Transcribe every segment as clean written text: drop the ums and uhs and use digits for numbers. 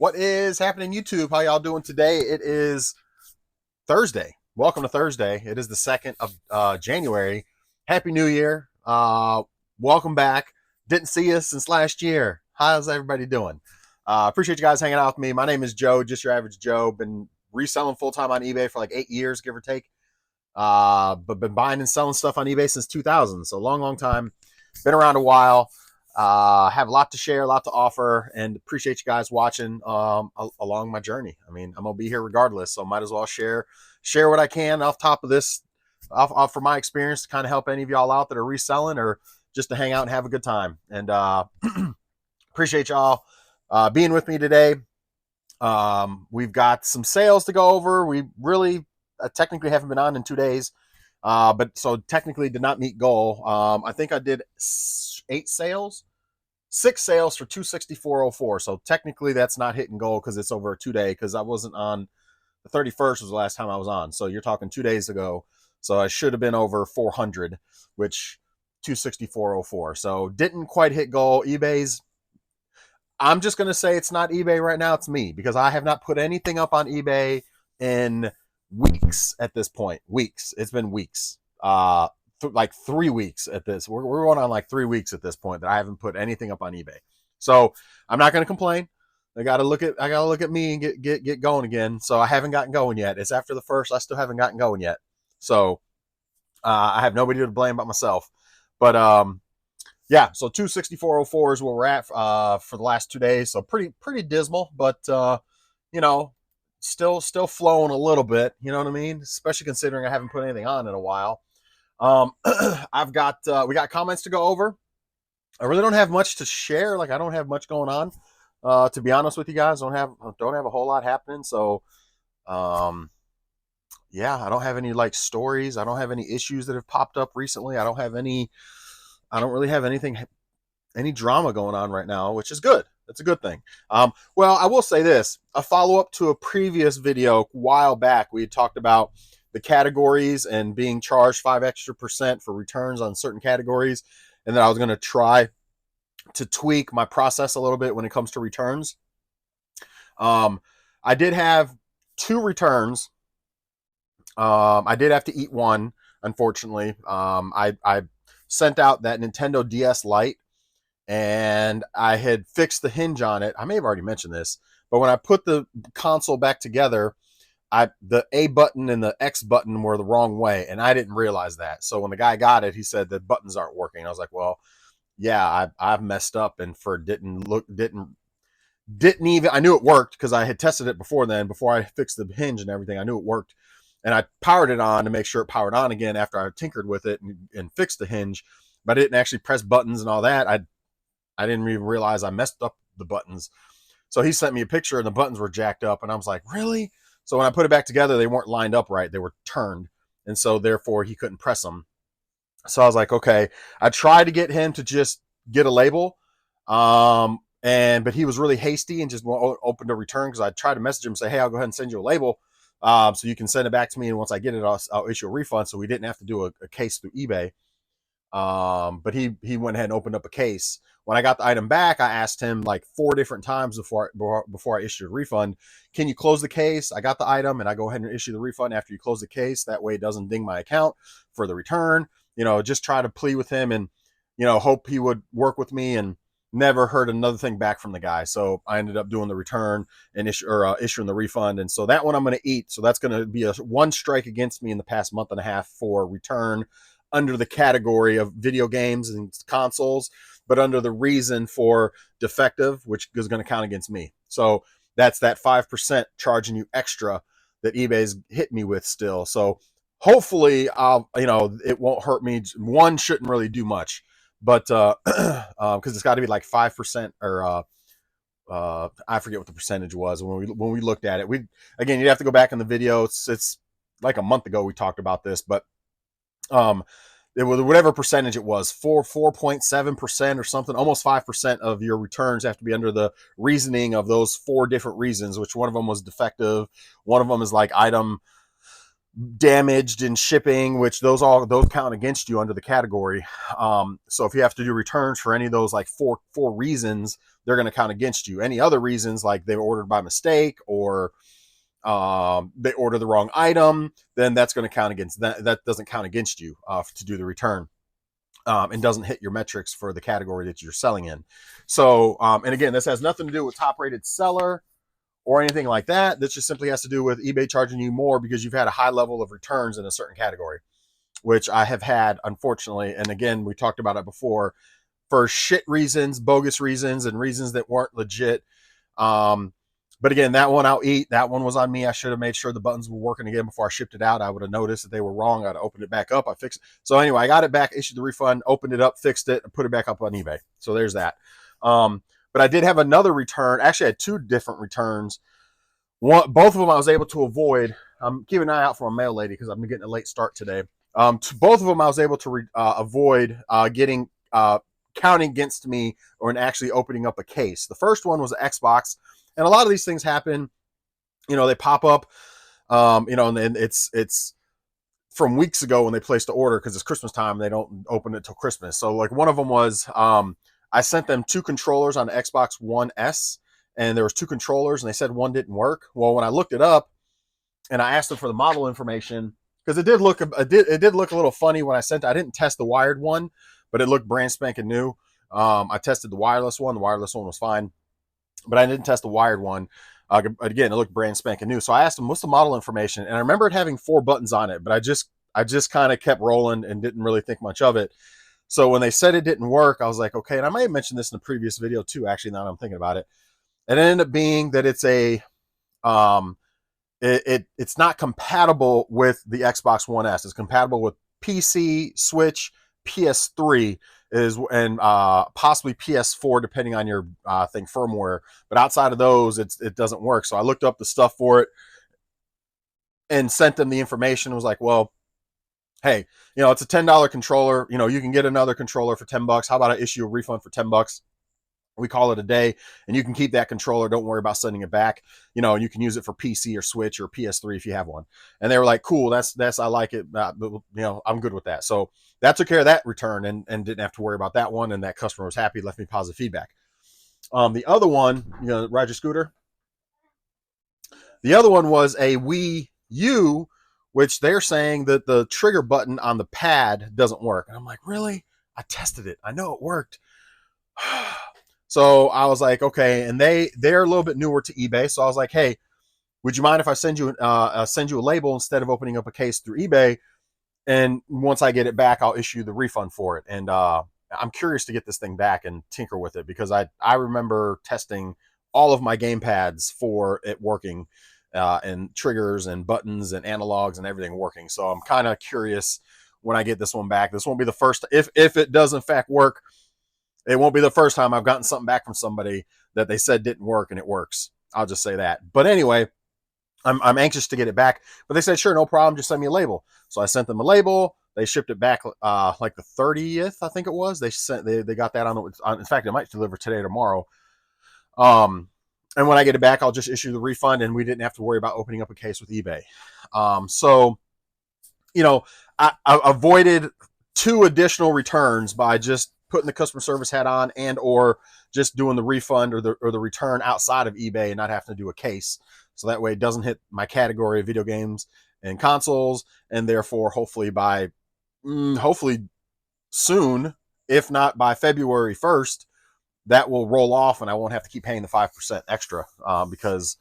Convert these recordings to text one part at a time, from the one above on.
What is happening, YouTube? How y'all doing today? It is Thursday. Welcome to Thursday. It is the 2nd of January. Happy New Year. Welcome back. Didn't see you since last year. How's everybody doing? Appreciate you guys hanging out with me. My name is Joe, just your average Joe. Been reselling full-time on eBay for like 8 years, give or take. But been buying and selling stuff on eBay since 2000. So long time. Been around a while. Have a lot to share, a lot to offer, and appreciate you guys watching along my journey. I mean, I'm gonna be here regardless, so might as well share what I can off top of this, off from my experience to kind of help any of y'all out that are reselling or just to hang out and have a good time. And appreciate y'all being with me today. We've got some sales to go over. We really technically haven't been on in 2 days. But so technically did not meet goal. I think I did 6 sales for 264.04. So technically that's not hitting goal because it's over a 2 day, because I wasn't on the 31st was the last time I was on. So you're talking 2 days ago. So I should have been over 400, which 264.04. So didn't quite hit goal. eBay's, I'm just going to say it's not eBay right now. It's me, because I have not put anything up on eBay in weeks at this point. Weeks. It's been weeks. Like 3 weeks at this. We're going on like 3 weeks at this point that I haven't put anything up on eBay. So I'm not going to complain. I gotta look at me and get going again. So I haven't gotten going yet. It's after the first. I still haven't gotten going yet. So I have nobody to blame but myself. But yeah. So 264.04 is where we're at for the last 2 days. So pretty dismal, but you know, still flowing a little bit. You know what I mean? Especially considering I haven't put anything on in a while. I've got we got comments to go over. I really don't have much to share. Like, I don't have much going on. To be honest with you guys, don't have a whole lot happening. So, yeah, I don't have any like stories. I don't have any issues that have popped up recently. I don't really have any drama going on right now, which is good. That's a good thing. Well, I will say this, a follow-up to a previous video a while back. We had talked about the categories and being charged 5% extra for returns on certain categories. And then I was going to try to tweak my process a little bit when it comes to returns. I did have 2 returns. I did have to eat one, unfortunately. I sent out that Nintendo DS Lite, and I had fixed the hinge on it. I may have already mentioned this, but when I put the console back together, the A button and the X button were the wrong way, and I didn't realize that. So when the guy got it, he said the buttons aren't working. I was like, well, yeah, I've messed up, and didn't even, I knew it worked because I had tested it before I fixed the hinge and everything. I knew it worked, and I powered it on to make sure it powered on again after I tinkered with it and fixed the hinge, but I didn't actually press buttons and all that. I didn't even realize I messed up the buttons. So he sent me a picture and the buttons were jacked up, and I was like, really? So when I put it back together, they weren't lined up right. They were turned. And so therefore he couldn't press them. So I was like, okay. I tried to get him to just get a label. But he was really hasty and just opened a return, because I tried to message him and say, hey, I'll go ahead and send you a label. So you can send it back to me. And once I get it, I'll issue a refund. So we didn't have to do a case through eBay. But he went ahead and opened up a case. When I got the item back, I asked him like 4 different times before I issued a refund, can you close the case? I got the item, and I go ahead and issue the refund after you close the case. That way it doesn't ding my account for the return. You know, just try to plead with him and, you know, hope he would work with me, and never heard another thing back from the guy. So I ended up doing the return and issuing the refund. And so that one I'm going to eat. So that's going to be one strike against me in the past month and a half for return under the category of video games and consoles, but under the reason for defective, which is going to count against me. So that's that 5% charging you extra that eBay's hit me with still. So hopefully it won't hurt me. One shouldn't really do much, but because it's got to be like 5% or I forget what the percentage was when we looked at it. You'd have to go back in the video. It's like a month ago we talked about this, but it was whatever percentage it was, 4.7% or something, almost 5% of your returns have to be under the reasoning of those 4 different reasons, which one of them was defective. One of them is like item damaged in shipping, which those count against you under the category. So if you have to do returns for any of those like four reasons, they're going to count against you. Any other reasons, like they were ordered by mistake or they order the wrong item, then that's going to count against that. That doesn't count against you to do the return. And doesn't hit your metrics for the category that you're selling in. So, and again, this has nothing to do with top rated seller or anything like that. This just simply has to do with eBay charging you more because you've had a high level of returns in a certain category, which I have had, unfortunately. And again, we talked about it before, for shit reasons, bogus reasons, and reasons that weren't legit. But again, that one I'll eat. That one was on me. I should have made sure the buttons were working again before I shipped it out. I would have noticed that they were wrong. I'd have opened it back up. I fixed it. So anyway, I got it back, issued the refund, opened it up, fixed it, and put it back up on eBay. So there's that. But I did have another return. Actually, I had two different returns. Both of them I was able to avoid. I'm keeping an eye out for a mail lady because I'm getting a late start today. Both of them I was able to avoid getting counting against me or in actually opening up a case. The first one was an Xbox. And a lot of these things happen, they pop up, and it's from weeks ago when they placed the order because it's Christmas time. They don't open it till Christmas. So like one of them was, I sent them 2 controllers on the Xbox One S, and there was 2 controllers, and they said one didn't work. Well, when I looked it up and I asked them for the model information, because it did look a little funny when I sent it. I didn't test the wired one, but it looked brand spanking new. I tested the wireless one. The wireless one was fine, but I didn't test the wired one. Again, it looked brand spanking new. So I asked them, what's the model information? And I remember it having 4 buttons on it, but I just kind of kept rolling and didn't really think much of it. So when they said it didn't work, I was like, okay. And I might have mentioned this in a previous video too, actually, now that I'm thinking about it. It ended up being that it's it's not compatible with the Xbox One S. It's compatible with PC, Switch, PS3, and possibly PS4, depending on your firmware. But outside of those, it doesn't work. So I looked up the stuff for it and sent them the information. It was like, well, hey, it's a $10 controller. You can get another controller for $10. How about I issue a refund for $10? We call it a day, and you can keep that controller. Don't worry about sending it back. You can use it for PC or Switch or PS3 if you have one. And they were like, cool, that's I like it. I'm good with that. So that took care of that return and didn't have to worry about that one. And that customer was happy, left me positive feedback. The other one, Roger Scooter. The other one was a Wii U, which they're saying that the trigger button on the pad doesn't work. And I'm like, really? I tested it. I know it worked. So I was like, okay. And they're a little bit newer to eBay. So I was like, hey, would you mind if I send you a label instead of opening up a case through eBay? And once I get it back, I'll issue the refund for it. And I'm curious to get this thing back and tinker with it because I remember testing all of my game pads for it working, and triggers and buttons and analogs and everything working. So I'm kind of curious when I get this one back. This won't be the first. If it does in fact work, it won't be the first time I've gotten something back from somebody that they said didn't work and it works. I'll just say that. But anyway, I'm anxious to get it back. But they said, sure, no problem. Just send me a label. So I sent them a label. They shipped it back like the 30th, I think it was. They got that on. In fact, it might deliver today or tomorrow. And when I get it back, I'll just issue the refund, and we didn't have to worry about opening up a case with eBay. So I avoided 2 additional returns by just putting the customer service hat on and or just doing the refund or the return outside of eBay and not having to do a case. So that way it doesn't hit my category of video games and consoles, and therefore hopefully soon, if not by February 1st, that will roll off and I won't have to keep paying the 5% extra because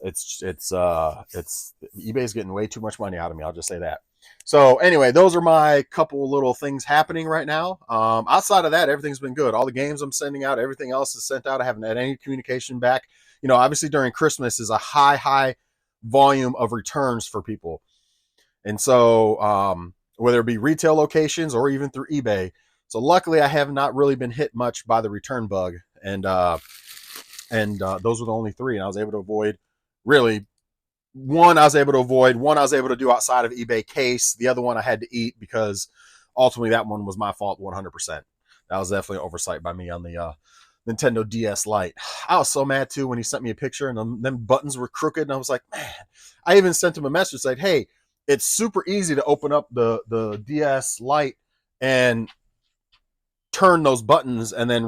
it's eBay's getting way too much money out of me. I'll just say that. So anyway, those are my couple little things happening right now. Outside of that, everything's been good. All the games I'm sending out, everything else is sent out. I haven't had any communication back. Obviously during Christmas is a high volume of returns for people. And so whether it be retail locations or even through eBay. So luckily I have not really been hit much by the return bug. And those were the only 3. And I was able to avoid really one I was able to avoid, one I was able to do outside of eBay case. The other one I had to eat because ultimately that one was my fault 100%. That was definitely an oversight by me on the Nintendo DS Lite. I was so mad too when he sent me a picture and them buttons were crooked, and I was like, man. I even sent him a message like, hey, it's super easy to open up the DS Lite and turn those buttons and then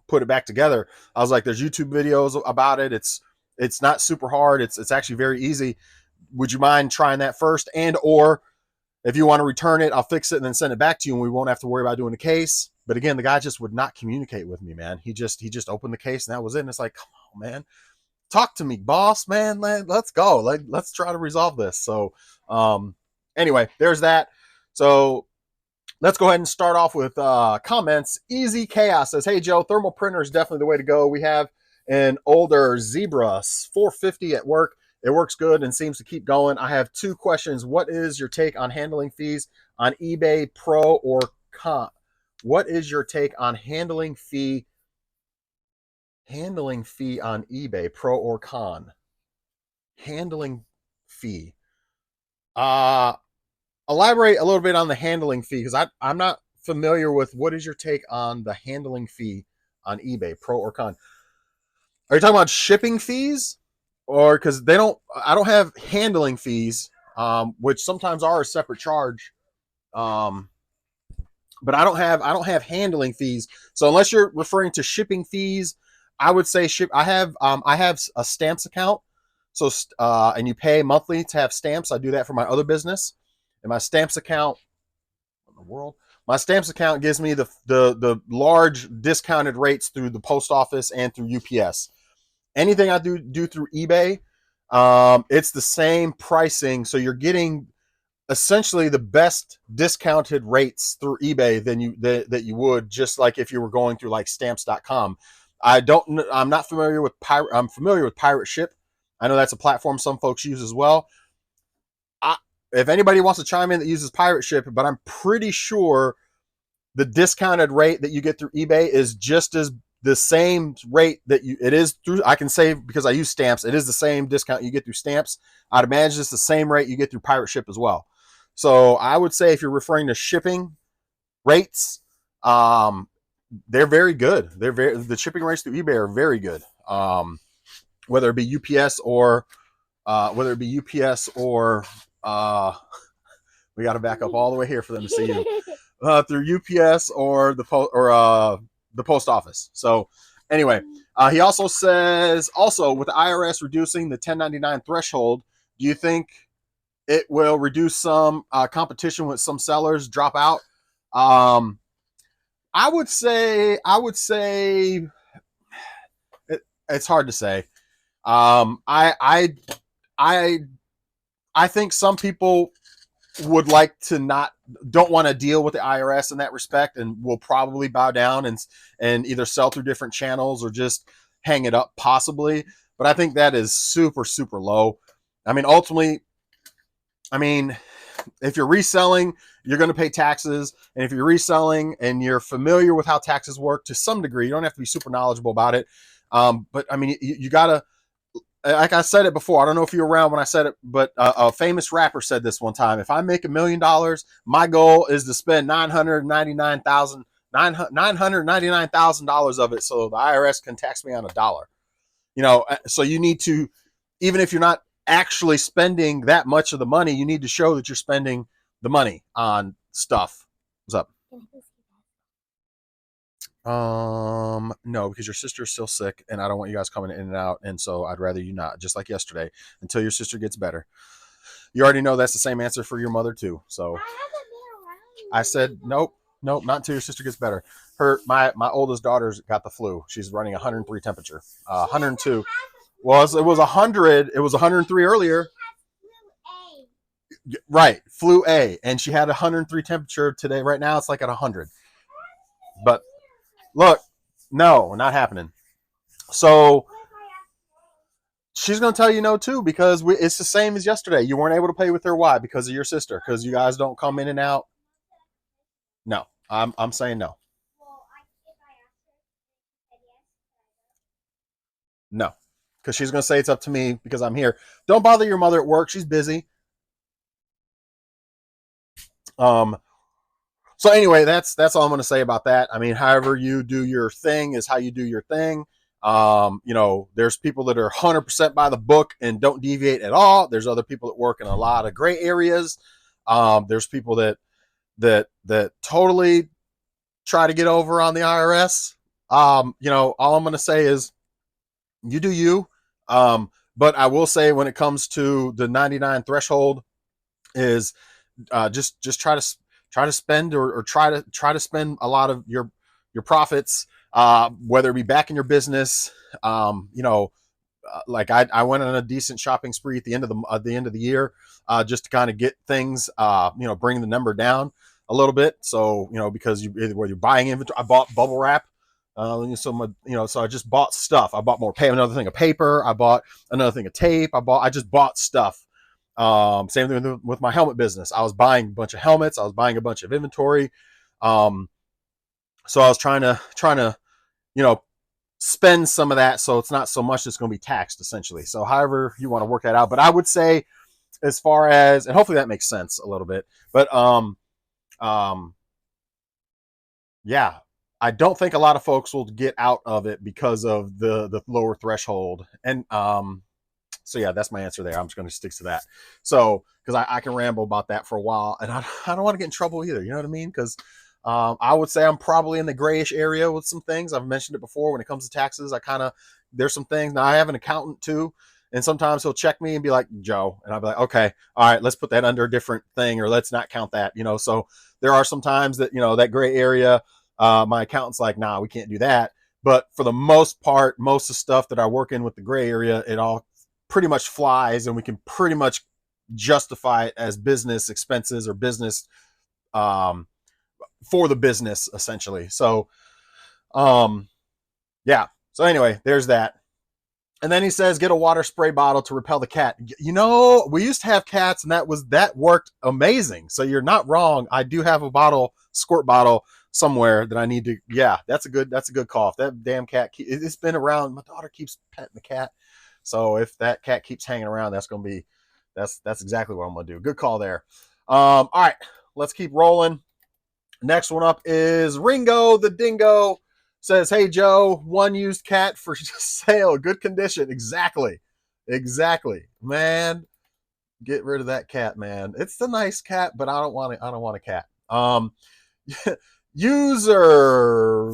put it back together. I was like, there's YouTube videos about it. It's not super hard. It's actually very easy. Would you mind trying that first? And or if you want to return it, I'll fix it and then send it back to you, and we won't have to worry about doing the case. But again, the guy just would not communicate with me, man. He just opened the case and that was it. And it's like, come on, man, talk to me, boss, man. Let's go. Let's try to resolve this. So, anyway, there's that. So let's go ahead and start off with comments. Easy Chaos says, hey, Joe, thermal printer is definitely the way to go. We have an older Zebra 450 at work. It works good and seems to keep going. I have 2 questions. What is your take on handling fees on eBay, pro or con? What is your take on handling fee on eBay, pro or con? Handling fee. Elaborate a little bit on the handling fee, because I'm not familiar with what is your take on the handling fee on eBay, pro or con. Are you talking about shipping fees? Or because I don't have handling fees, which sometimes are a separate charge. But I don't have handling fees. So unless you're referring to shipping fees, I would say I have a stamps account. So and you pay monthly to have stamps. I do that for my other business. And my stamps account, what in the world? My stamps account gives me the large discounted rates through the post office and through UPS. Anything I do through eBay, it's the same pricing. So you're getting essentially the best discounted rates through eBay that you would just like if you were going through like stamps.com. I'm not familiar with I'm familiar with Pirate Ship. I know that's a platform some folks use as well. If anybody wants to chime in that uses Pirate Ship, but I'm pretty sure the discounted rate that you get through eBay is just as the same rate that it is through. I can say, because I use stamps, it is the same discount you get through stamps. I'd imagine it's the same rate you get through Pirate Ship as well. So I would say if you're referring to shipping rates, they're very good. The shipping rates through eBay are very good. Whether it be UPS or we got to back up all the way here for them to see you. Through UPS or the post office. So anyway, he also says, also with the IRS reducing the 1099 threshold, do you think it will reduce some competition with some sellers drop out? I would say it's hard to say. I think some people would like to don't want to deal with the IRS in that respect, and will probably bow down and either sell through different channels or just hang it up possibly. But I think that is super, super low. I mean, ultimately, if you're reselling, you're going to pay taxes. And if you're reselling and you're familiar with how taxes work to some degree, you don't have to be super knowledgeable about it. But I mean, you got to, like I said it before, I don't know if you were around when I said it, but a famous rapper said this one time: if I make $1 million, my goal is to spend $999,000 of it, so the IRS can tax me on $1. So you need to, even if you're not actually spending that much of the money, you need to show that you're spending the money on stuff. What's up? No, because your sister's still sick and I don't want you guys coming in and out. And so I'd rather you not, just like yesterday, until your sister gets better. You already know that's the same answer for your mother too. So I said, nope, not until your sister gets better. My oldest daughter's got the flu. She's running 103 temperature, 102. Well, it was 100. It was 103 earlier. Right. Flu A. And she had 103 temperature today. Right now it's like at 100. But look, no, not happening. So she's going to tell you no too, because it's the same as yesterday. You weren't able to play with her. Why? Because of your sister. Because you guys don't come in and out. No, I'm saying no. No, because she's going to say it's up to me because I'm here. Don't bother your mother at work. She's busy. So anyway, that's all I'm going to say about that. I mean, however you do your thing is how you do your thing. You know, there's people that are 100% by the book and don't deviate at all. There's other people that work in a lot of gray areas. There's people that totally try to get over on the IRS. You know, all I'm going to say is you do you. But I will say when it comes to the 99 threshold is just try to spend or try to spend a lot of your profits, whether it be back in your business. You know, like I went on a decent shopping spree at the end of the year, just to kind of get things, you know, bring the number down a little bit. So, you know, because whether you're buying inventory, I bought bubble wrap. So I just bought stuff. I bought another thing of paper. I bought another thing of tape. I just bought stuff. Same thing with my helmet business. I was buying a bunch of helmets. I was buying a bunch of inventory. So I was trying to, you know, spend some of that so it's not so much that's going to be taxed essentially. So however you want to work that out. But I would say as far as, and hopefully that makes sense a little bit, but yeah, I don't think a lot of folks will get out of it because of the lower threshold. And so yeah, that's my answer there. I'm just going to stick to that. So because I can ramble about that for a while, and I don't want to get in trouble either. You know what I mean? Because I would say I'm probably in the grayish area with some things. I've mentioned it before when it comes to taxes. There's some things. Now I have an accountant too, and sometimes he'll check me and be like, Joe, and I'll be like, okay, all right, let's put that under a different thing, or let's not count that. You know, so there are some times that, you know, that gray area, my accountant's like, nah, we can't do that. But for the most part, most of the stuff that I work in with the gray area, it all pretty much flies, and we can pretty much justify it as business expenses or business, for the business essentially. So yeah, so anyway, there's that. And then he says get a water spray bottle to repel the cat. You know, we used to have cats, and that worked amazing. So you're not wrong. I do have a squirt bottle somewhere that I need to. Yeah, that's a good call. If that damn cat, it's been around. My daughter keeps petting the cat, so if that cat keeps hanging around, that's exactly what I'm gonna do. Good call there. All right, let's keep rolling. Next one up is Ringo the Dingo. Says, hey Joe, one used cat for sale, good condition. Exactly, man. Get rid of that cat, man. It's a nice cat, but I don't want a cat. User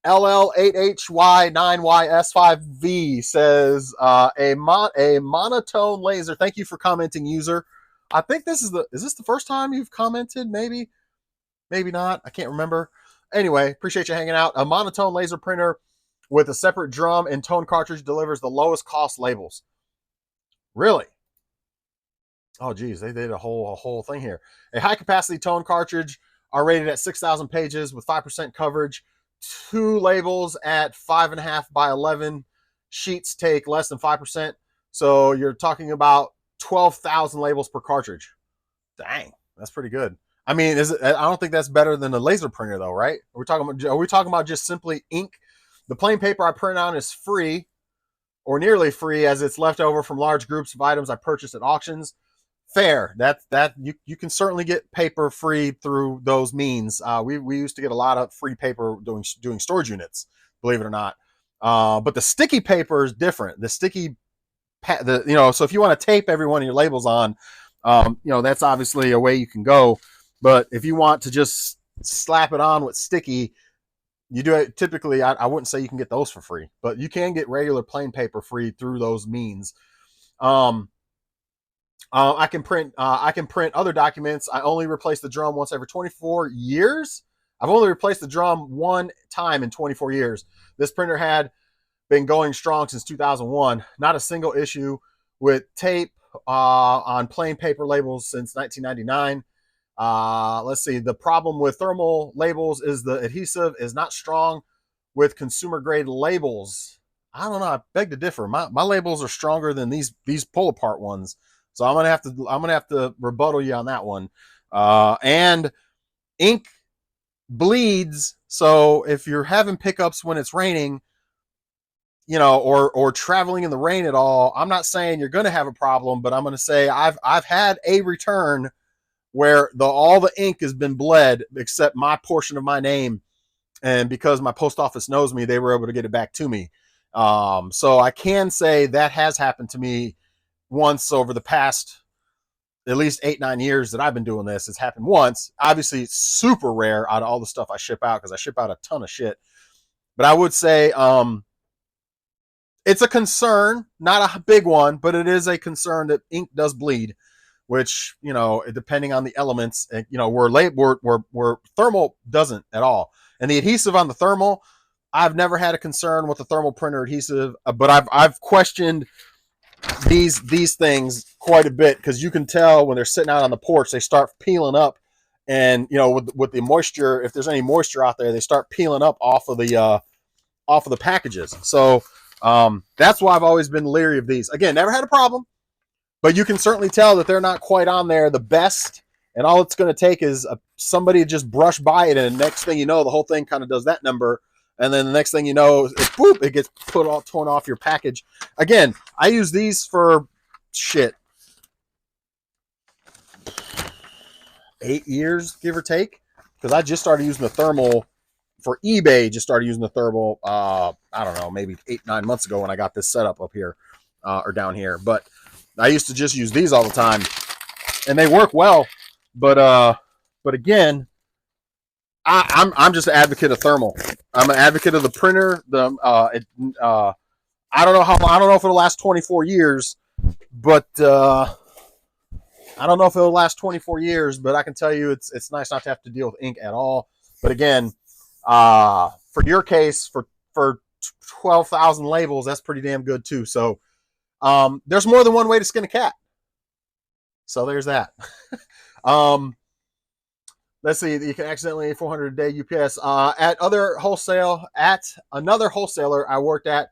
LL8HY9YS5V says, a monotone laser. Thank you for commenting, user. I think is this the first time you've commented? Maybe not. I can't remember. Anyway, appreciate you hanging out. A monotone laser printer with a separate drum and tone cartridge delivers the lowest cost labels. Really? Oh, geez, they did a whole thing here. A high capacity tone cartridge are rated at 6,000 pages with 5% coverage. 2 labels at 5.5 by 11 sheets take less than 5%. So you're talking about 12,000 labels per cartridge. Dang, that's pretty good. I mean, I don't think that's better than a laser printer, though, right? Are we talking about just simply ink? The plain paper I print on is free, or nearly free, as it's left over from large groups of items I purchased at auctions. Fair. That you can certainly get paper free through those means. We used to get a lot of free paper doing storage units, believe it or not. But the sticky paper is different. The sticky, so if you want to tape every one of your labels on, that's obviously a way you can go. But if you want to just slap it on with sticky, you do it typically. I wouldn't say you can get those for free, but you can get regular plain paper free through those means. I can print other documents. I only replace the drum once every 24 years. I've only replaced the drum one time in 24 years. This printer had been going strong since 2001. Not a single issue with tape on plain paper labels since 1999. Let's see. The problem with thermal labels is the adhesive is not strong with consumer grade labels. I don't know. I beg to differ. My labels are stronger than these pull apart ones. So I'm gonna have to rebuttal you on that one. And ink bleeds. So if you're having pickups when it's raining, or traveling in the rain at all, I'm not saying you're gonna have a problem, but I'm gonna say I've had a return where all the ink has been bled except my portion of my name, and because my post office knows me, they were able to get it back to me. So I can say that has happened to me once over the past at least 8-9 years that I've been doing this. It's happened once. Obviously, it's super rare out of all the stuff I ship out because I ship out a ton of shit. But I would say it's a concern, not a big one, but it is a concern that ink does bleed, which, you know, depending on the elements, you know, where thermal doesn't at all. And the adhesive on the thermal, I've never had a concern with the thermal printer adhesive, but I've questioned these things quite a bit because you can tell when they're sitting out on the porch, they start peeling up, and you know, with the moisture, if there's any moisture out there, they start peeling up off of the packages. So that's why I've always been leery of these. Again, never had a problem, but you can certainly tell that they're not quite on there the best. And all it's going to take is somebody just brush by it, and the next thing you know, the whole thing kind of does that number. And then the next thing you know, it gets torn off your package. Again, I use these for shit 8 years, give or take, because I just started using the thermal for eBay. Just started using the thermal, I don't know, maybe 8-9 months ago when I got this setup up here or down here. But I used to just use these all the time, and they work well. But again, I'm just an advocate of thermal. I'm an advocate of the printer. I don't know I don't know if it'll last 24 years, but I don't know if it'll last 24 years. But I can tell you, it's nice not to have to deal with ink at all. But again, for your case, for 12,000 labels, that's pretty damn good too. So there's more than one way to skin a cat. So there's that. Let's see. You can accidentally 400 a day UPS. At another wholesaler I worked at,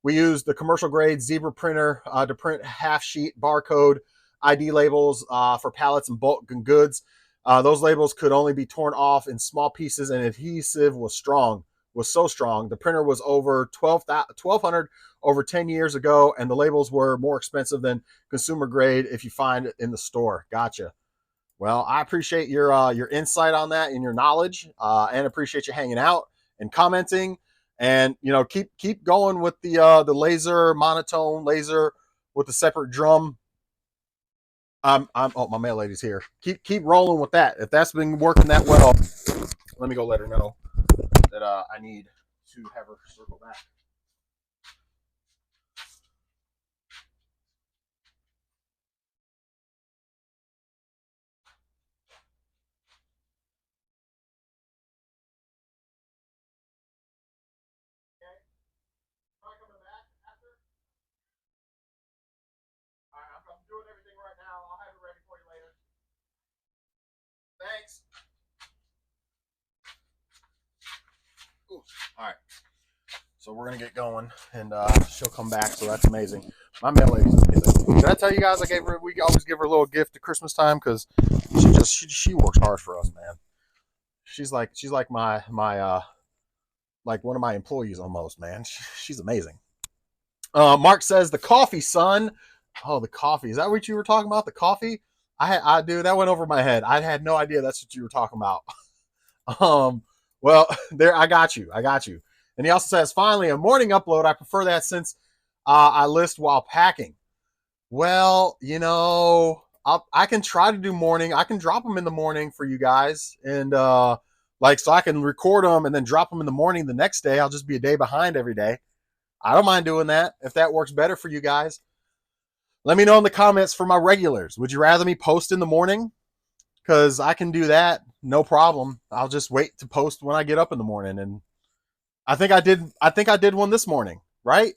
we used the commercial grade Zebra printer to print half sheet barcode ID labels for pallets and bulk and goods. Those labels could only be torn off in small pieces, and adhesive was so strong. The printer was over 1,200 over 10 years ago, and the labels were more expensive than consumer grade if you find it in the store. Gotcha. Well, I appreciate your insight on that and your knowledge, and appreciate you hanging out and commenting. And you know, keep going with the laser monotone laser with the separate drum. Oh, my mail lady's here. Keep rolling with that. If that's been working that well, let me go let her know that I need to have her circle back. I'm doing everything right now. I'll have it ready for you later. Thanks. Ooh. All right. So we're gonna get going, and she'll come back. So that's amazing. My mail lady's amazing. Did I tell you guys we always give her a little gift at Christmas time because she works hard for us, man. She's like my like one of my employees almost, man. She's amazing. Mark says the coffee, son. Oh, the coffee. Is that what you were talking about? The coffee? I do. That went over my head. I had no idea that's what you were talking about. Well, there, I got you. And he also says, finally, a morning upload. I prefer that since I list while packing. Well, you know, I can try to do morning. I can drop them in the morning for you guys. And so I can record them and then drop them in the morning the next day. I'll just be a day behind every day. I don't mind doing that if that works better for you guys. Let me know in the comments for my regulars. Would you rather me post in the morning? Because I can do that, no problem. I'll just wait to post when I get up in the morning. And I think I did one this morning, right?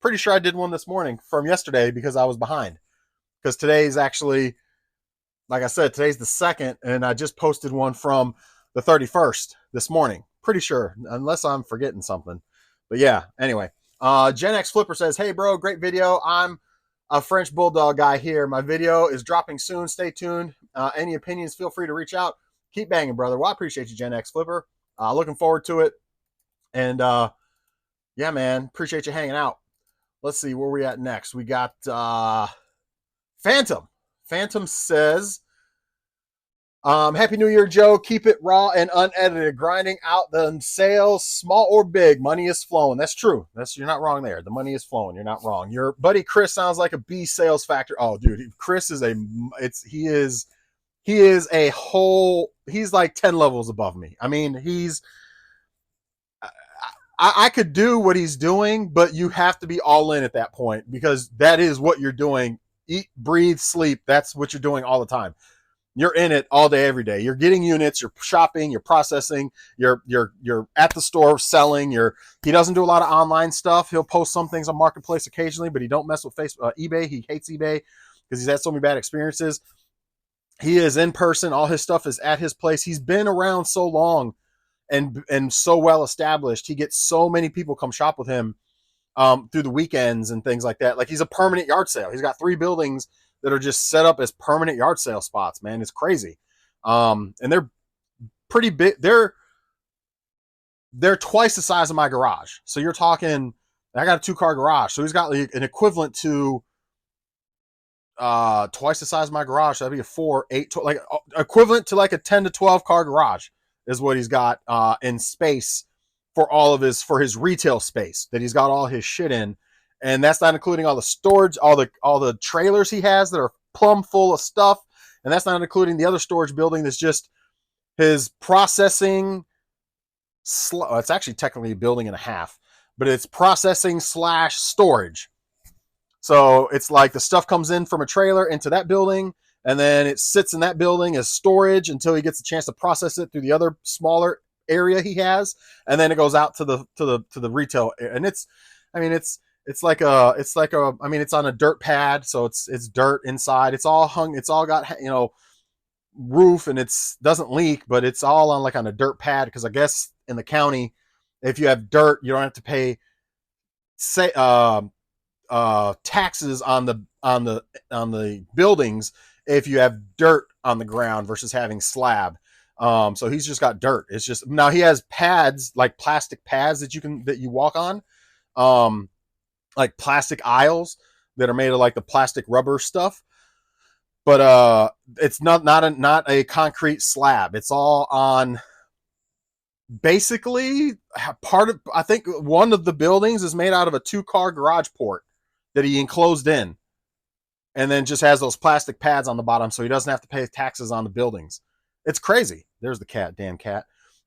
Pretty sure I did one this morning from yesterday because I was behind. Because today's actually, like I said, today's the 2nd, and I just posted one from the 31st this morning. Pretty sure, unless I'm forgetting something. But yeah, anyway. Gen X Flipper says, hey, bro, great video. I'm a French Bulldog guy here. My video is dropping soon. Stay tuned. Any opinions, feel free to reach out. Keep banging, brother. Well, I appreciate you, Gen X Flipper. Looking forward to it. And yeah, man, appreciate you hanging out. Let's see where we at next. We got Phantom. Phantom says, Happy New Year, Joe. Keep it raw and unedited. Grinding out the sales, small or big. Money is flowing. That's true. You're not wrong there. The money is flowing. You're not wrong. Your buddy Chris sounds like a B sales factor. Oh, dude, Chris is he is a whole. He's like 10 levels above me. I mean, I could do what he's doing, but you have to be all in at that point because that is what you're doing. Eat, breathe, sleep. That's what you're doing all the time. You're in it all day, every day. You're getting units, you're shopping, you're processing, you're at the store selling. He doesn't do a lot of online stuff. He'll post some things on Marketplace occasionally, but he don't mess with Facebook, eBay. He hates eBay because he's had so many bad experiences. He is in person. All his stuff is at his place. He's been around so long and so well established. He gets so many people come shop with him through the weekends and things like that. Like he's a permanent yard sale. He's got 3 buildings that are just set up as permanent yard sale spots, man. It's crazy. And they're pretty big. They're twice the size of my garage. So you're talking, I got a 2-car garage. So he's got like an equivalent to twice the size of my garage. That'd be a 4, 8, like equivalent to like a 10 to 12 car garage is what he's got in space for his retail space that he's got all his shit in. And that's not including all the storage, all the trailers he has that are plumb full of stuff. And that's not including the other storage building that's just his processing. It's actually technically a building and a half, but it's processing / storage. So it's like the stuff comes in from a trailer into that building, and then it sits in that building as storage until he gets a chance to process it through the other smaller area he has, and then it goes out to the retail. And it's on a dirt pad, so it's dirt inside. It's all hung. It's all got roof, and it's doesn't leak, but it's all on a dirt pad because I guess in the county, if you have dirt, you don't have to pay taxes on the buildings if you have dirt on the ground versus having slab. So he's just got dirt. It's just now he has pads, like plastic pads that you walk on. Like plastic aisles that are made of like the plastic rubber stuff, but it's not a concrete slab. It's all on. Basically, I think one of the buildings is made out of a 2-car garage port that he enclosed in, and then just has those plastic pads on the bottom, so he doesn't have to pay taxes on the buildings. It's crazy. There's the cat, damn cat.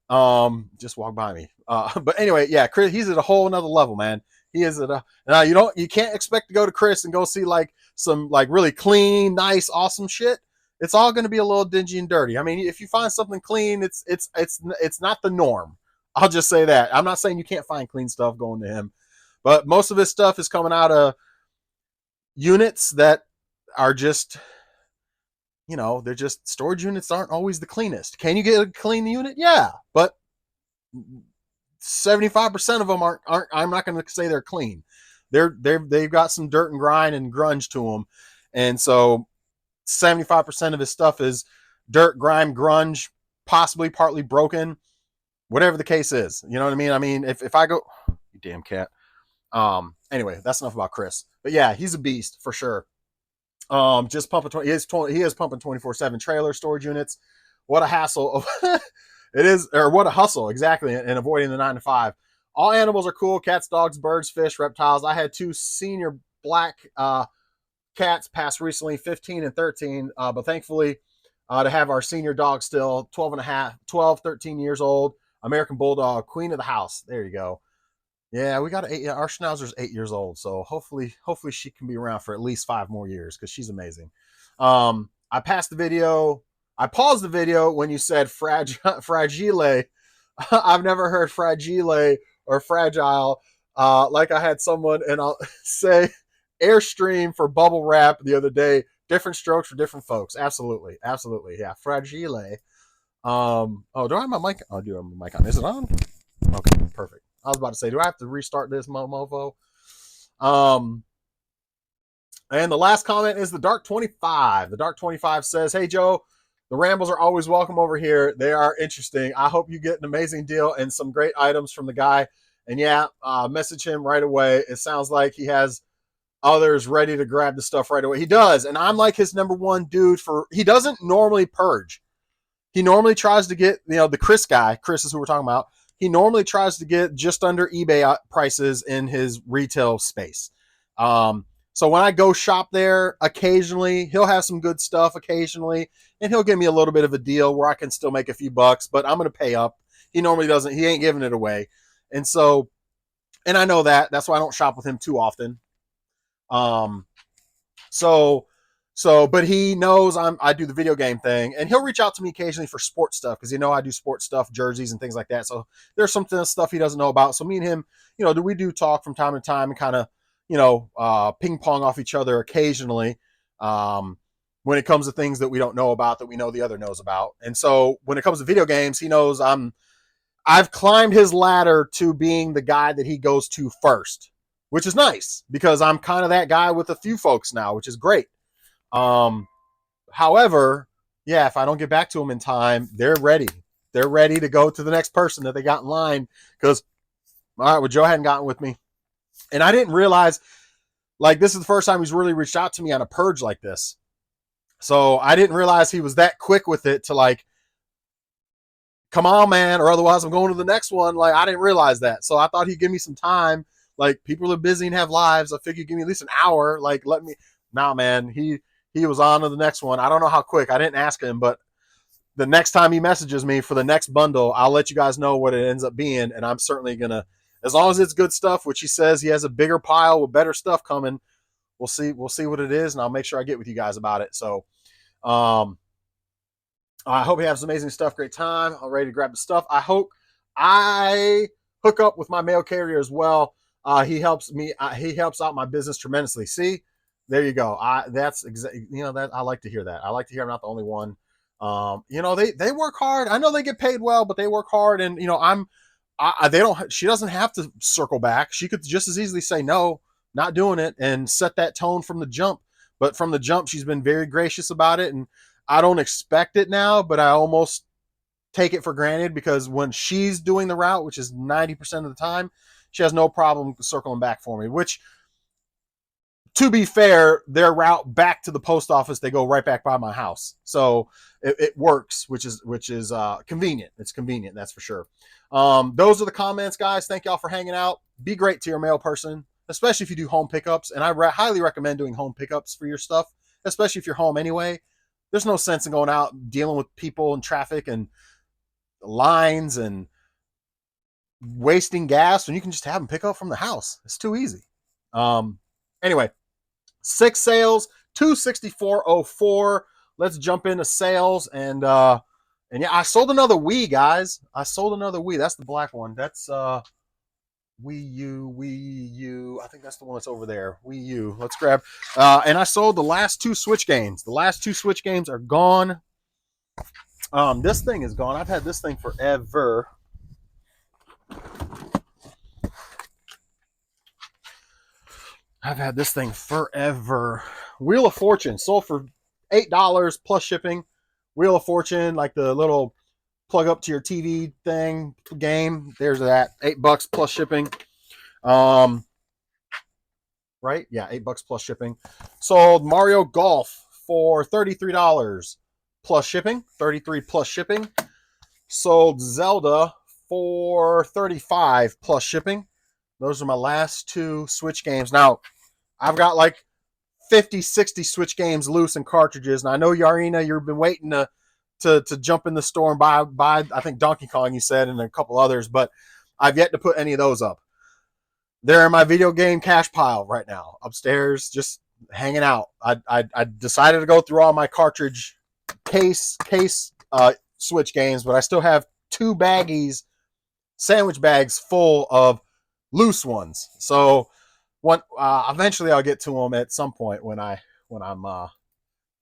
Just walked by me. But anyway, yeah, Chris, he's at a whole another level, man. He is at now you can't expect to go to Chris and go see like some like really clean, nice, awesome shit. It's all going to be a little dingy and dirty. I mean, if you find something clean, it's not the norm. I'll just say that. I'm not saying you can't find clean stuff going to him, but most of his stuff is coming out of units that are just, they're just storage units aren't always the cleanest. Can you get a clean unit? Yeah, but 75% of them aren't. I'm not going to say they're clean. They've got some dirt and grind and grunge to them, and so 75% of his stuff is dirt, grime, grunge, possibly partly broken, whatever the case is. You know what I mean? I mean, if I go, you damn cat. Anyway, that's enough about Chris. But yeah, he's a beast for sure. Just pumping. He is pumping 24/7 trailer storage units. What a hassle! It is, or what a hustle exactly, and avoiding the 9 to 5. All animals are cool: cats, dogs, birds, fish, reptiles. I had 2 senior black cats pass recently, 15 and 13. But thankfully, to have our senior dog still 12, 13 years old, American Bulldog, queen of the house. There you go. Yeah, we got our Schnauzer's 8 years old, so hopefully she can be around for at least 5 more years because she's amazing. I paused the video when you said fragile. I've never heard fragile or fragile. Like I had someone, and I'll say Airstream for bubble wrap the other day. Different strokes for different folks. Absolutely, yeah, fragile. Do I have my mic? Oh, I do have my mic on. Is it on? Okay, perfect. I was about to say, do I have to restart this mofo? And the last comment is the Dark 25. The Dark 25 says, "Hey Joe, the rambles are always welcome over here. They are interesting. I hope you get an amazing deal and some great items from the guy. And yeah, message him right away. It sounds like he has others ready to grab the stuff right away. He does, and I'm like his number one dude he doesn't normally purge. He normally tries to get, the Chris guy, Chris is who we're talking about. He normally tries to get just under eBay prices in his retail space. So when I go shop there, occasionally he'll have some good stuff occasionally, and he'll give me a little bit of a deal where I can still make a few bucks, but I'm going to pay up. He normally doesn't. He ain't giving it away. And so, and I know that. That's why I don't shop with him too often. But he knows I do the video game thing, and he'll reach out to me occasionally for sports stuff because I do sports stuff, jerseys and things like that. So there's some stuff he doesn't know about. So me and him, we do talk from time to time and kind of, ping pong off each other occasionally. When it comes to things that we don't know about that we know the other knows about. And so when it comes to video games, he knows I've climbed his ladder to being the guy that he goes to first, which is nice because I'm kind of that guy with a few folks now, which is great. However, yeah, if I don't get back to them in time, they're ready. They're ready to go to the next person that they got in line because, all right, well, Joe hadn't gotten with me. And I didn't realize, this is the first time he's really reached out to me on a purge like this. So I didn't realize he was that quick with it to come on, man, or otherwise I'm going to the next one. I didn't realize that. So I thought he'd give me some time. People are busy and have lives. I figured give me at least an hour. Let me. Nah, man, he was on to the next one. I don't know how quick. I didn't ask him, but the next time he messages me for the next bundle, I'll let you guys know what it ends up being. And I'm certainly going to, as long as it's good stuff, which he says he has a bigger pile with better stuff coming, we'll see what it is. And I'll make sure I get with you guys about it. So, I hope you have some amazing stuff. Great time. I'm ready to grab the stuff. I hope I hook up with my mail carrier as well. He helps me. He helps out my business tremendously. See, there you go. That's exactly, that I like to hear that. I like to hear I'm not the only one. They work hard. I know they get paid well, but they work hard. And, she doesn't have to circle back. She could just as easily say, no, not doing it, and set that tone from the jump. But from the jump, she's been very gracious about it. And I don't expect it now, but I almost take it for granted because when she's doing the route, which is 90% of the time, she has no problem circling back for me, which, to be fair, their route back to the post office, they go right back by my house. So it works, which is convenient. It's convenient, that's for sure. Those are the comments, guys. Thank y'all for hanging out. Be great to your mail person, especially if you do home pickups. And I highly recommend doing home pickups for your stuff, especially if you're home anyway. There's no sense in going out dealing with people and traffic and lines and wasting gas when you can just have them pick up from the house. It's too easy. Anyway, 6 sales, 264.04. Let's jump into sales and yeah, I sold another Wii, guys. I sold another Wii. That's the black one. That's WiiU. I think that's the one that's over there. WiiU. Let's grab. And I sold the last 2 Switch games. The last 2 Switch games are gone. This thing is gone. I've had this thing forever. I've had this thing forever. Wheel of Fortune sold for $8 plus shipping. Wheel of Fortune, like the little plug up to your TV thing game. There's that. $8 plus shipping. Right? Yeah, $8 plus shipping. Sold Mario Golf for $33 plus shipping. $33 plus shipping. Sold Zelda for $35 plus shipping. Those are my last 2 Switch games. Now, I've got 50, 60 Switch games loose in cartridges. And I know, Yarina, you've been waiting to jump in the store and buy, I think, Donkey Kong, you said, and a couple others. But I've yet to put any of those up. They're in my video game cash pile right now, upstairs, just hanging out. I decided to go through all my cartridge case Switch games, but I still have 2 baggies, sandwich bags full of loose ones. So eventually I'll get to them at some point when I'm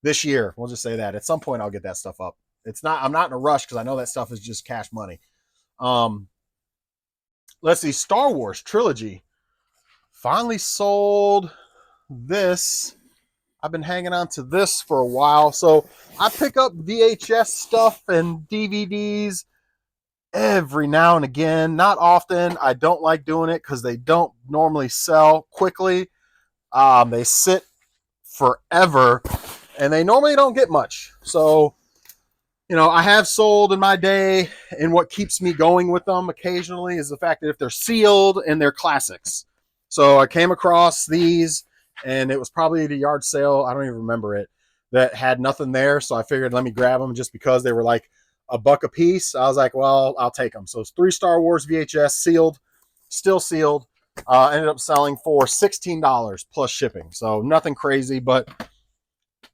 this year. We'll just say that at some point I'll get that stuff up. I'm not in a rush because I know that stuff is just cash money. Let's see, Star Wars Trilogy. Finally sold this. I've been hanging on to this for a while. So I pick up VHS stuff and DVDs every now and again. Not often. I don't like doing it because they don't normally sell quickly. They sit forever and they normally don't get much. So You know, I have sold in my day, and what keeps me going with them occasionally is the fact that if they're sealed and they're classics. So I came across these, and it was probably at a yard sale. I don't even remember it, that had nothing there. So I figured let me grab them just because they were like a buck a piece. I was like, well, I'll take them. So it's 3 Star Wars VHS sealed, still sealed. Ended up selling for $16 plus shipping. So nothing crazy, but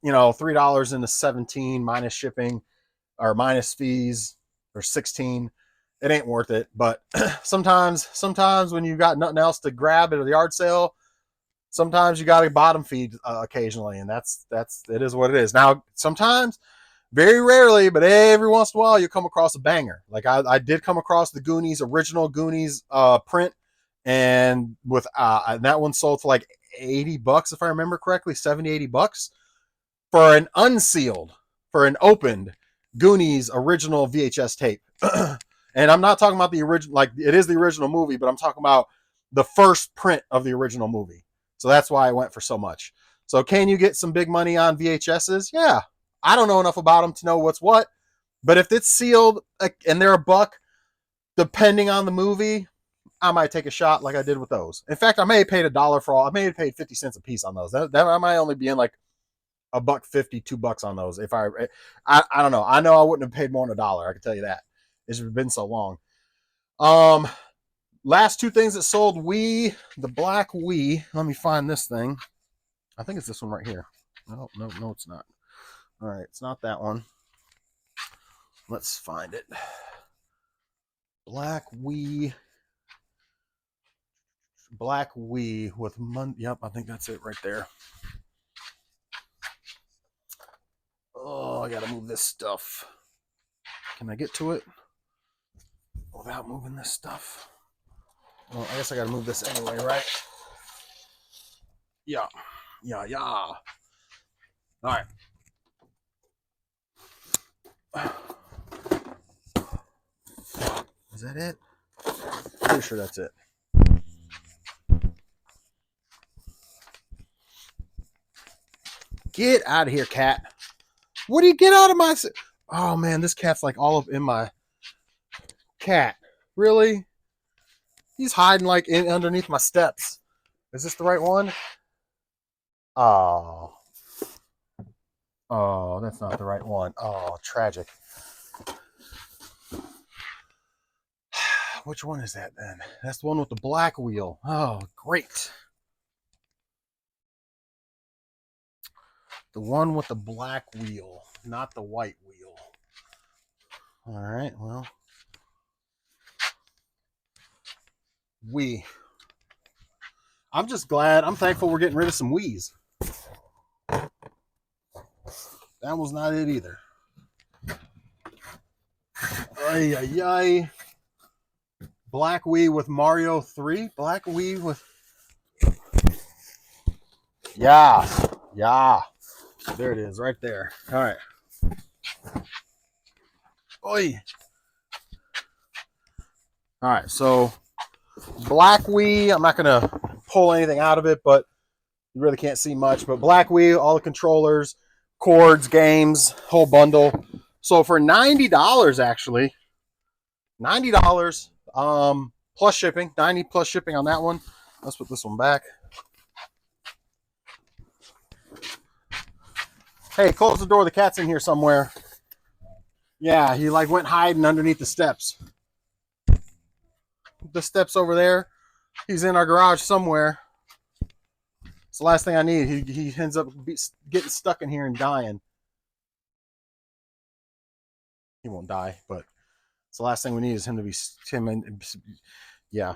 you know, $3 into 17 minus shipping or minus fees or 16, it ain't worth it. But sometimes when you got nothing else to grab at a yard sale, sometimes you got to bottom feed occasionally, and that's it is what it is. Now sometimes, very rarely, but every once in a while, you come across a banger. Like I did come across the Goonies, original Goonies print, and with and that one sold for like $80 if I remember correctly, 70-80 bucks for an unsealed, for an opened Goonies original VHS tape. And I'm not talking about the original, like it is the original movie, but I'm talking about the first print of the original movie. So that's why I went for so much. So can you get some big money on VHSs? Yeah. I don't know enough about them to know what's what, but if it's sealed and they're a buck, depending on the movie, I might take a shot like I did with those. In fact, I may have paid $1 for all. I may have paid 50 cents a piece on those. That I might only be in like $1.50, $2 on those. If I don't know. I know I wouldn't have paid more than $1. I can tell you that. It's been so long. Last two things that sold: Wii, the black Wii. Let me find this thing. I think it's this one right here. No, it's not. All right, it's not that one. Let's find it. Black Wii with Yep, I think that's it right there. Oh, I gotta move this stuff. Can I get to it without moving this stuff? Well, I guess I gotta move this anyway, right? Yeah. All right. Is that it? Pretty sure that's it. Get out of here, cat. What do you get out of my... Oh, man, this cat's like all up in my... Cat. Really? He's hiding like underneath my steps. Is this the right one? Oh. Oh, that's not the right one. Oh, tragic. Which one is that then? That's the one with the black wheel. Oh, great. The one with the black wheel, not the white wheel. All right, well. Wii. I'm just glad. I'm thankful we're getting rid of some Wiis. That was not it either. Ay, ay, ay. Black Wii with Mario 3. Black Wii with... Yeah. There it is, right there. All right. Oi. All right, so Black Wii, I'm not going to pull anything out of it, but you really can't see much. But Black Wii, all the controllers, cords, games, whole bundle. So for $90, actually, $90 plus shipping, 90 plus shipping on that one. Let's put this one back. Hey, close the door. The cat's in here somewhere. Yeah, he like went hiding underneath the steps. The steps over there. He's in our garage somewhere. It's the last thing I need. He ends up getting stuck in here and dying. He won't die, but it's the last thing we need is him to be yeah.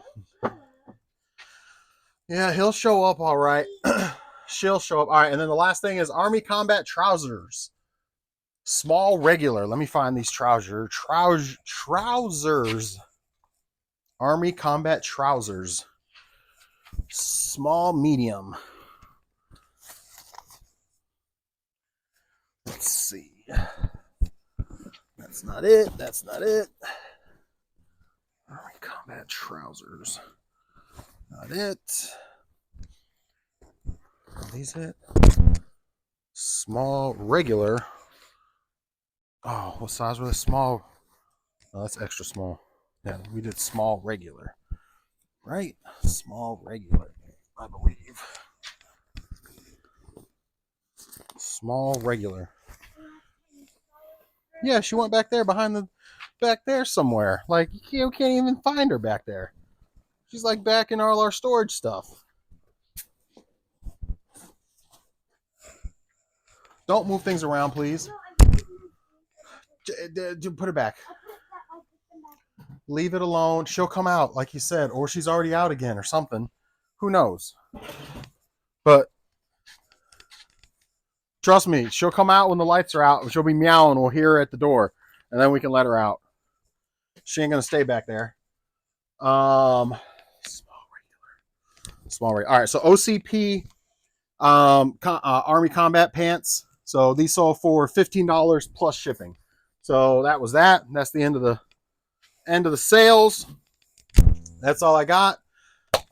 Yeah, he'll show up all right. She'll show up. All right, and then the last thing is Army Combat Trousers. Small regular. Let me find these trousers. Army Combat Trousers. Small medium. Let's see. That's not it. Army Combat Trousers. Not it. Are these it? Small regular. Oh, what size were they? Small. Oh, that's extra small. Yeah, we did small regular. Right? Small regular, I believe. Small regular. Yeah, she went back there behind the back there somewhere. Like you can't even find her back there. She's like back in all our storage stuff. Don't move things around, please. Put it back. Leave it alone. She'll come out, like you said, or she's already out again or something. Who knows? But trust me, she'll come out when the lights are out. She'll be meowing. We'll hear her at the door, and then we can let her out. She ain't gonna stay back there. Small regular. Small regular. All right, so OCP Army Combat Pants. So these sold for $15 plus shipping. So that was that. That's the end of the sales. That's all I got.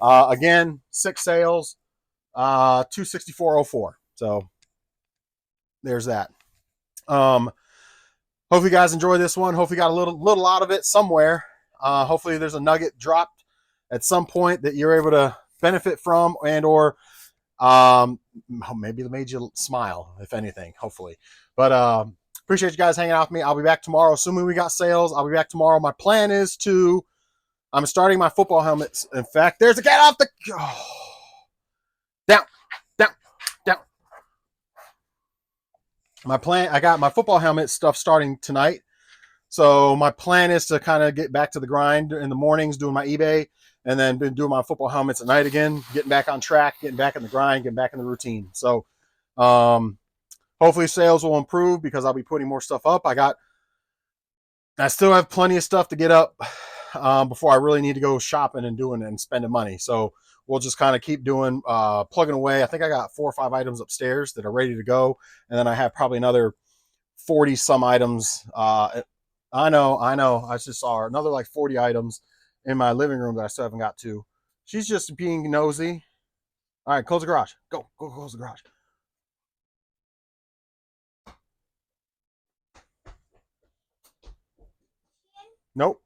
Again, 6 sales, 264.04. So there's that. Hopefully you guys enjoy this one. Hopefully you got a little out of it somewhere. Hopefully there's a nugget dropped at some point that you're able to benefit from, and or maybe it made you smile, if anything, hopefully. But appreciate you guys hanging out with me. I'll be back tomorrow, assuming we got sales. I'll be back tomorrow. My plan is I'm starting my football helmets. In fact, there's a cat off the down. My plan, I got my football helmet stuff starting tonight. So my plan is to kind of get back to the grind in the mornings, doing my eBay, and then been doing my football helmets at night again, getting back on track, getting back in the grind, getting back in the routine. So hopefully sales will improve because I'll be putting more stuff up. I still have plenty of stuff to get up before I really need to go shopping and doing and spending money. So we'll just kind of keep doing, plugging away. I think I got 4 or 5 items upstairs that are ready to go. And then I have probably another 40 some items. I know. I just saw another like 40 items in my living room that I still haven't got to. She's just being nosy. All right, close the garage. Go close the garage. Nope.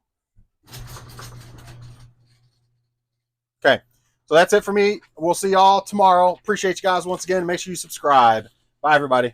Okay. So that's it for me. We'll see y'all tomorrow. Appreciate you guys once again. Make sure you subscribe. Bye, everybody.